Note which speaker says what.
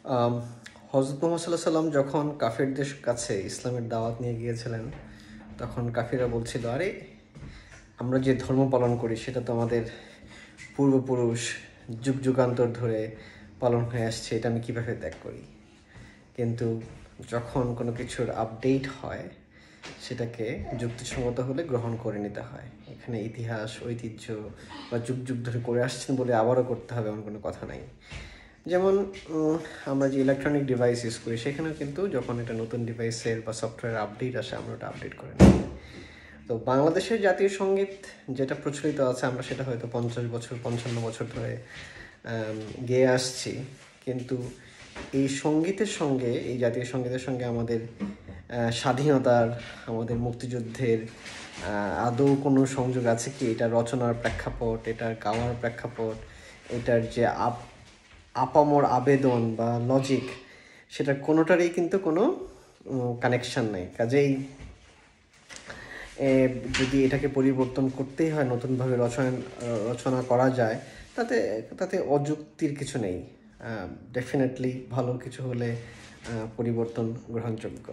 Speaker 1: আম, হজরত মুহাম্মদ সাল্লাহ সাল্লাম যখন কাফিরদের কাছে ইসলামের দাওয়াত নিয়ে গিয়েছিলেন, তখন কাফিররা বলছিল, আরে আমরা যে ধর্ম পালন করি সেটা তো আমাদের পূর্বপুরুষ যুগ যুগান্তর ধরে পালন হয়ে আসছে, এটা আমি কীভাবে ত্যাগ করি। কিন্তু যখন কোনো কিছুর আপডেট হয়, সেটাকে যুক্তিসঙ্গত হলে গ্রহণ করে নিতে হয়। এখানে ইতিহাস, ঐতিহ্য বা যুগ যুগ ধরে করে আসছেন বলে আবারও করতে হবে এমন কোনো কথা নাই। যেমন আমরা যে ইলেকট্রনিক ডিভাইস ইউজ করি, সেখানেও কিন্তু যখন এটা নতুন ডিভাইসের বা সফটওয়্যার আপডেট আসে, আমরা ওটা আপডেট করে নিই। তো বাংলাদেশের জাতীয় সঙ্গীত যেটা প্রচলিত আছে, আমরা সেটা হয়তো 50 বছর 55 বছর ধরে গেয়ে আসছি। কিন্তু এই সঙ্গীতের সঙ্গে, এই জাতীয় সঙ্গীতের সঙ্গে আমাদের স্বাধীনতার, আমাদের মুক্তিযুদ্ধের আদৌ কোনো সংযোগ আছে কি? এটা রচনার প্রেক্ষাপট, এটার গাওয়ার প্রেক্ষাপট, এটার যে আপামর আবেদন বা লজিক, সেটার কোনোটারই কিন্তু কোনো কানেকশান নেই। কাজেই যদি এটাকে পরিবর্তন করতেই হয়, নতুনভাবে রচনা করা যায়, তাতে তাতে অযুক্তির কিছু নেই। ডেফিনেটলি ভালো কিছু হলে পরিবর্তন গ্রহণযোগ্য।